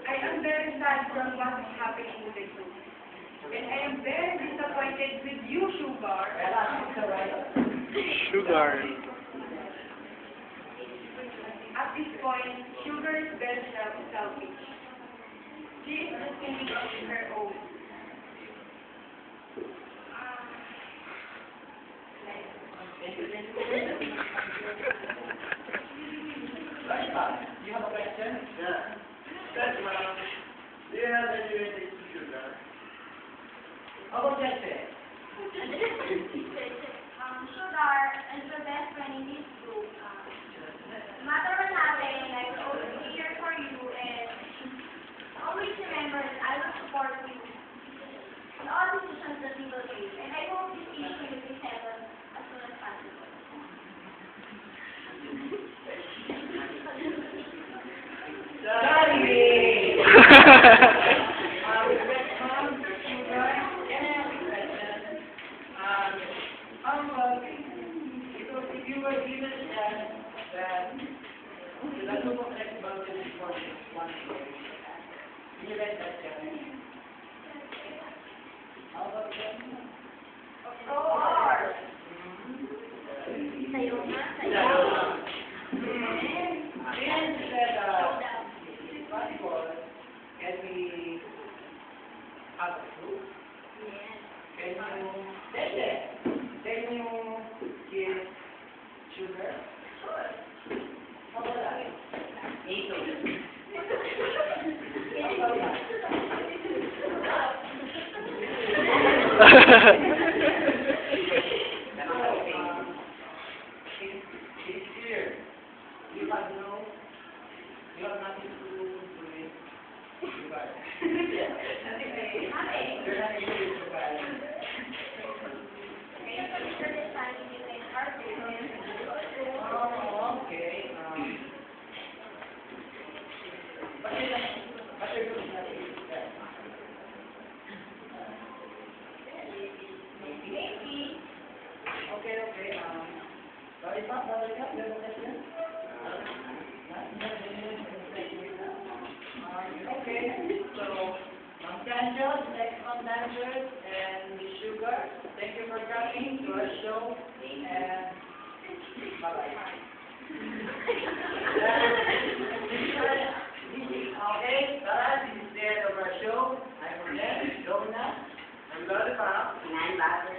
I am very sad from what is happening to the group. And I am very disappointed with you, Sugar. Sugar. At this point, Sugar is very selfish. She is just thinking of her own. You have a question? Yeah. That's ma'am. Do you have any related to Sugar? How about that? Sugar is the best friend in this group. No matter what happens, I will always be here for you and always remember that I will support you in all decisions that you will take. And I hope this issue will be settled as soon as possible. If you were given a chance that the group of next mountain is for one day, will you like that challenge? How about that? Of course. Sayo nga, sayo. And said, if possible, can we have a group? Yes. Can you give Sugar? Sure. How about that? Me too. It's clear. You have nothing to do with Sugar. You're not into Sugar. Oh, okay. But your group is not into that. Maybe. Okay. Sorry, Pop, you have a question? Okay, so, Sanchez, next on dancers, and Sugar, thank you for coming to our show, and bye-bye. Okay, this is the end of our show. I'm Renee, Jonah, I'm Lollipop, and I'm Barbara.